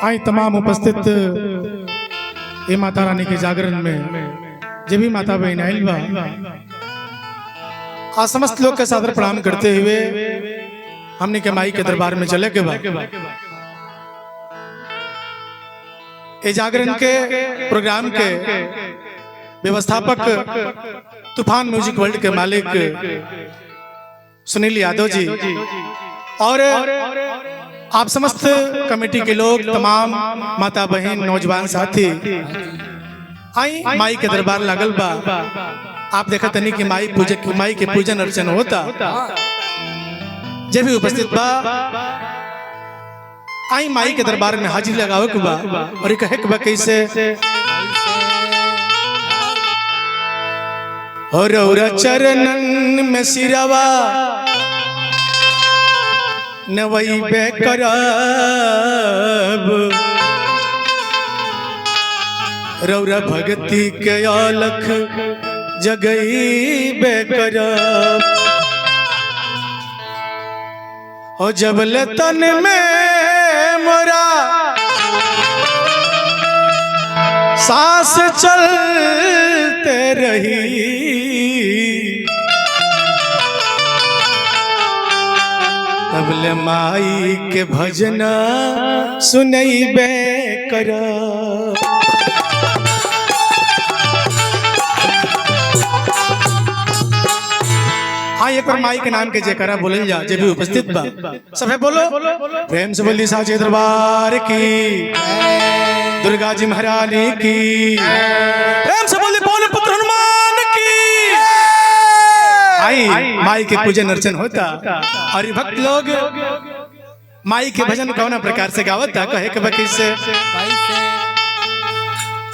आई तमाम उपस्थित ये माता रानी के जागरण में जब भी माता बहन आयल बा आज समस्त लोग के सादर प्रणाम करते हुए हमने के माई के दरबार में चले के बाद ये जागरण के प्रोग्राम के व्यवस्थापक तूफान म्यूजिक वर्ल्ड के मालिक सुनील यादव जी और आप समस्त कमेटी के लोग तमाम माता बहन नौजवान साथी आई माई के दरबार लागल बा। आप देखा तनी कि माई के पूजन अर्चन होता जब भी उपस्थित बा आई माई के दरबार में हाजिर लगावे के बा और ये कहे के बा कैसे और चरणन में सिरवा नवई बेकराब रौरा भक्ति के अलख जगई बेकराब हो जबल तन में मोरा सांस चलते रही तबले माई के भजना सुनई बेकराब। हाँ एक बार माई के नाम के जयकारा बोले जा जब भी उपस्थित बा सबे बोलो प्रेम से बोली साचे दरबार की दुर्गा जी महारानी की प्रेम से बोली पवन पुत्र हनुमान की। आई माई के पूजन अर्चन होता और भक्त लोग माई के भजन कौना प्रकार से गावता कहे के बकी से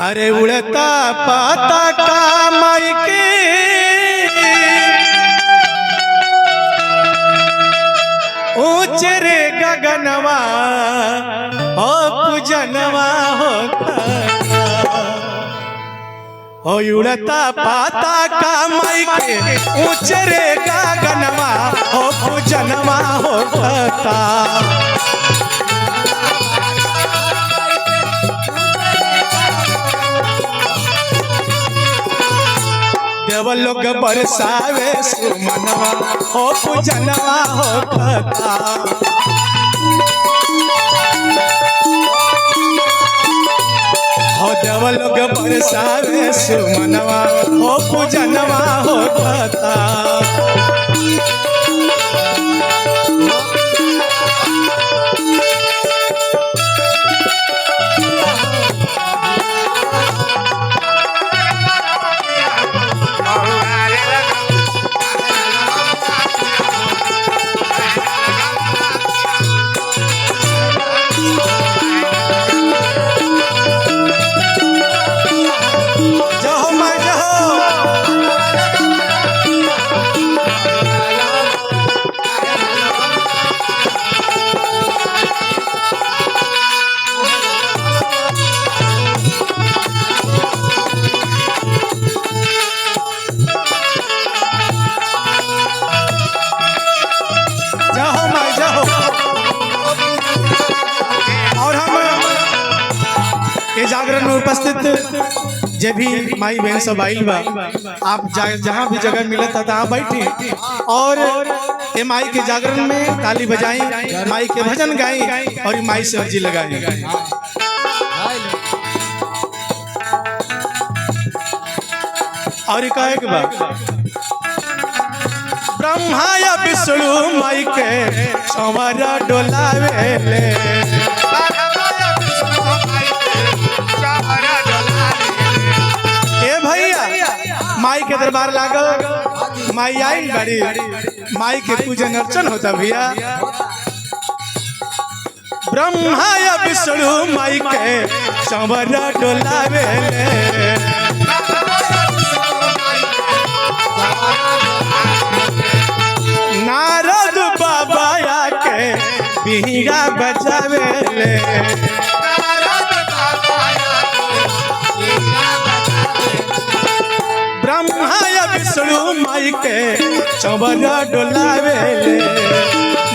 अरे उड़ता पाता का माई के ऊंचे रे गगनवा ओ पूजनवा हो उड़ता पाता का माई के ऊंचे रे गगनवा ओ पूजनवा होता देव लोग बरसावे सुमनवा हो पूजनवा होता हो देव लोग बरसावे सुमनवा हो पूजनवा होता जागरण में उपस्थित जब भी माई बहन सब आइल बा आप जहाँ भी जगह मिला था तहाँ बैठी और ये माई के जागरण में ताली बजाई माई के भजन गाई और माई से अर्जी लगाई। और कहे के बाद ब्रह्मा या विष्णु माई के संवरा डोलावे माई के दरबार लागल माई आई बड़ी माई के पूजन अर्चन होता भैया ब्रह्मा या विष्णु माई के संवरा डोलावे नारद बाबा आके बीड़ा बजावे ब्रह्मा या विष्णु माई के चौबरा डोलावे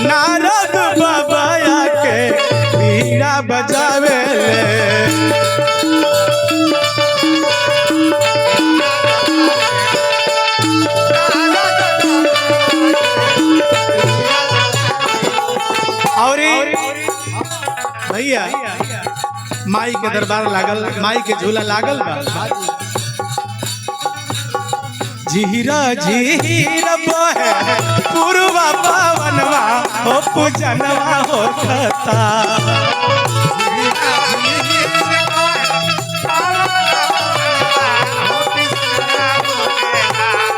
नारद बाबा के बीड़ा बजावे और भैया माई के दरबार लागल, माई के झूला लागल बा। झीरा झीरा बहे पुरवा पावनवा हो पूजनवा होता।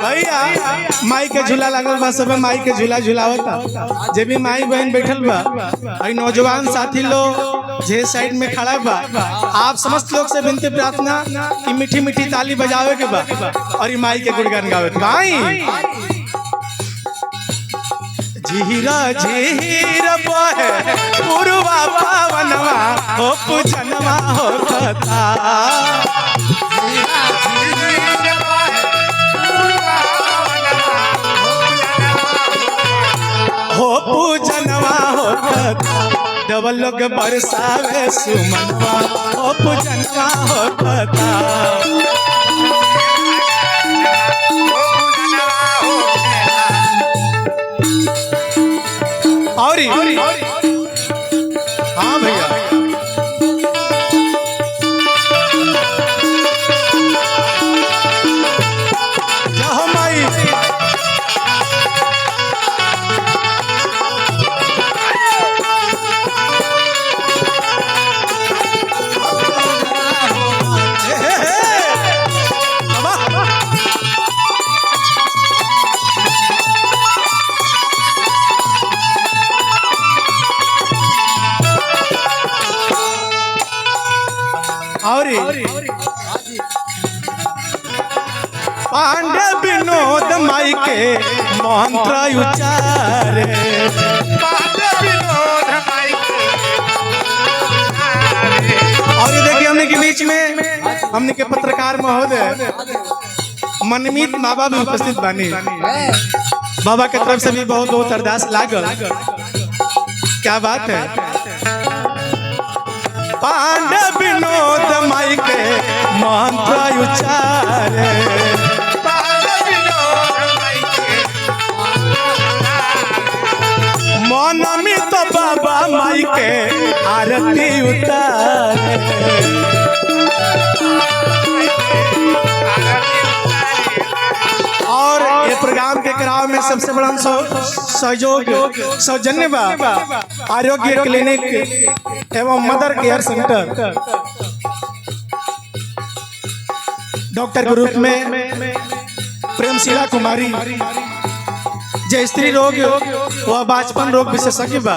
भैया माई के झूला लागल बा, सब माई के झूला झूलावता। जे भी माई बहन बैठल बा, आई नौजवान साथी लोग जे साइड में खड़ा बा, आप समस्त लोग से विनती प्रार्थना कि मीठी मीठी ताली बजावे के बा और ये माई के गुणगान गावे के भाई। झीरा झीरा बहे पुरवा पावनवा हो पूजनवा होता। हो पूजनवा होता। डबल लोग बरसावे सुमनवा हो पूजनवा होता। और हाँ भैया जहाँ माई पांडे विनोद माई के मंत्र उच्चारे। पांडे विनोद माई के और ये देखिए हमने के बीच में हमने के पत्रकार महोदय मनमीत बाबा भी उपस्थित बानी। बाबा के तरफ से भी बहुत बहुत अरदास लागल। क्या बात है। पांडे विनोद माई के मंत्र उच्चारे। मनमीत बाबा माई के आरती उतारे। और ये प्रोग्राम के कराव में सबसे बड़ा सहयोग सौजन्य बा आरोग्य क्लिनिक एवं मदर केयर सेंटर डॉक्टर के रूप में प्रेमशीला कुमारी जे स्त्री रोग व बचपन रोग विशेषज्ञ बा।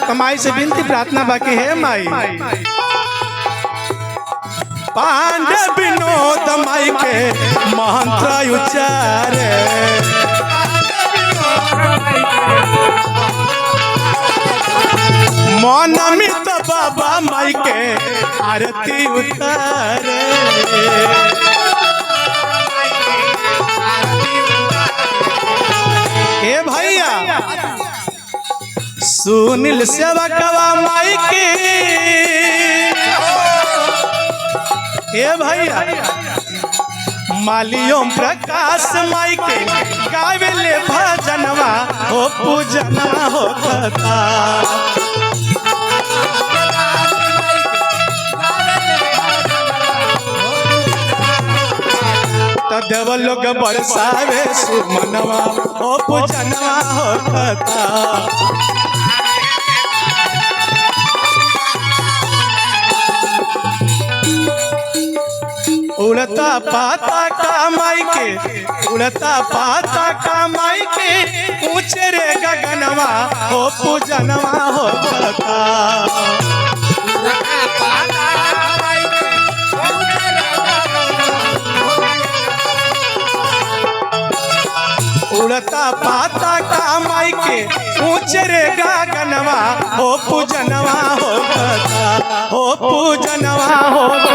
कमाई से विनती प्रार्थना बाकी है माई। पांडे विनोद माई के मंत्र उच्चारे। मनमीत बाबा माई के आरती उतारे। ए भैया सुनील सेवकवा माई के। ए भैया मालियों प्रकाश माई के गावेले भजनवा हो पूजनवा होता। देव लोग बरसावे सुमनवा हो पूजनवा होता। उड़ता पाता का माई के, उड़ता पाता का माई के ऊंचे रे गगनवा हो पूजनवा होता। उड़ता पाता का माई के ऊंचे रे गगनवा हो पूजनवा होता। हो पूजनवा होता।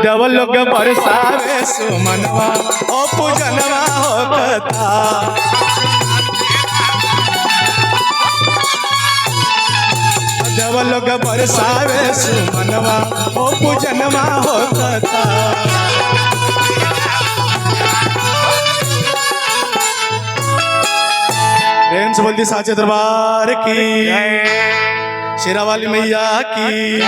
देव लोग बरसावे सुमनवा हो पूजनवा होता। देव लोग बरसावे सुमनवा ओ पूजनवा होता था। प्रेम से बोलती साचे दरबार की, शेरा वाली मैया की।